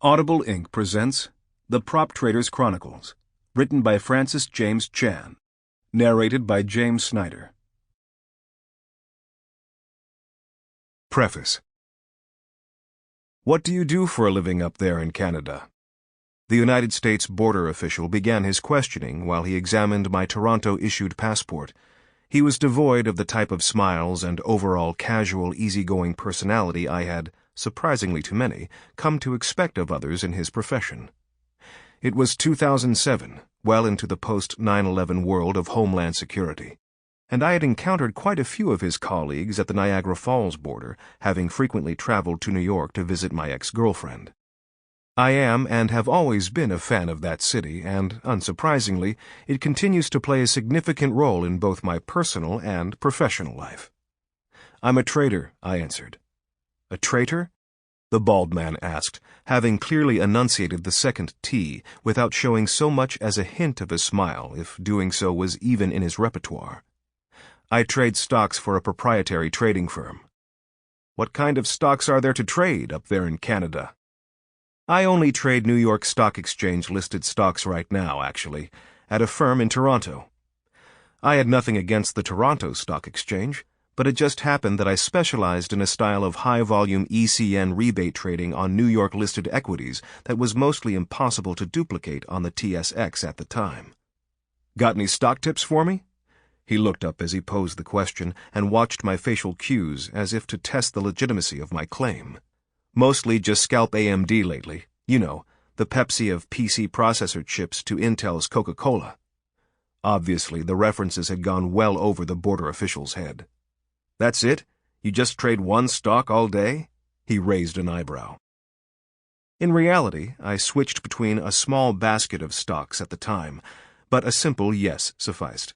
Audible Inc. presents The Proprietary Chronicles, written by Francis James Chan, narrated by James Snyder. Preface. What do you do for a living up there in Canada? The United States border official began his questioning while he examined my Toronto-issued passport. He was devoid of the type of smiles and overall casual, easygoing personality I had, surprisingly to many, come to expect of others in his profession. It was 2007, well into the post-9/11 world of Homeland Security, and I had encountered quite a few of his colleagues at the Niagara Falls border, having frequently traveled to New York to visit my ex-girlfriend. I am and have always been a fan of that city, and, unsurprisingly, it continues to play a significant role in both my personal and professional life. "I'm a trader," I answered. "A traitor?" the bald man asked, having clearly enunciated the second T without showing so much as a hint of a smile, if doing so was even in his repertoire. "I trade stocks for a proprietary trading firm." "What kind of stocks are there to trade up there in Canada?" "I only trade New York Stock Exchange-listed stocks right now, actually, at a firm in Toronto." I had nothing against the Toronto Stock Exchange, but it just happened that I specialized in a style of high-volume ECN rebate trading on New York-listed equities that was mostly impossible to duplicate on the TSX at the time. "Got any stock tips for me?" He looked up as he posed the question and watched my facial cues as if to test the legitimacy of my claim. "Mostly just scalp AMD lately. You know, the Pepsi of PC processor chips to Intel's Coca-Cola." Obviously, the references had gone well over the border official's head. "That's it? You just trade one stock all day?" He raised an eyebrow. In reality, I switched between a small basket of stocks at the time, but a simple yes sufficed.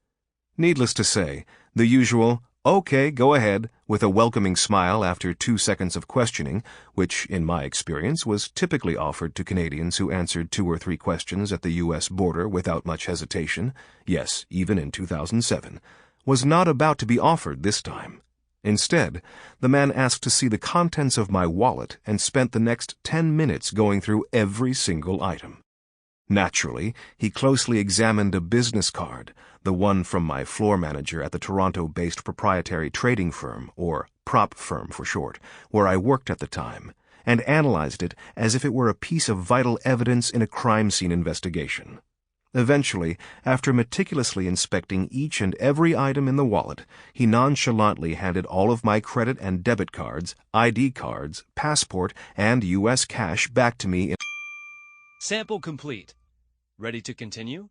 Needless to say, the usual, "Okay, go ahead," with a welcoming smile after 2 seconds of questioning, which, in my experience, was typically offered to Canadians who answered 2 or 3 questions at the U.S. border without much hesitation, yes, even in 2007, was not about to be offered this time. Instead, the man asked to see the contents of my wallet and spent the next 10 minutes going through every single item. Naturally, he closely examined a business card, the one from my floor manager at the Toronto-based proprietary trading firm, or prop firm for short, where I worked at the time, and analyzed it as if it were a piece of vital evidence in a crime scene investigation. Eventually, after meticulously inspecting each and every item in the wallet, he nonchalantly handed all of my credit and debit cards, ID cards, passport, and U.S. cash back to me in— Sample complete. Ready to continue?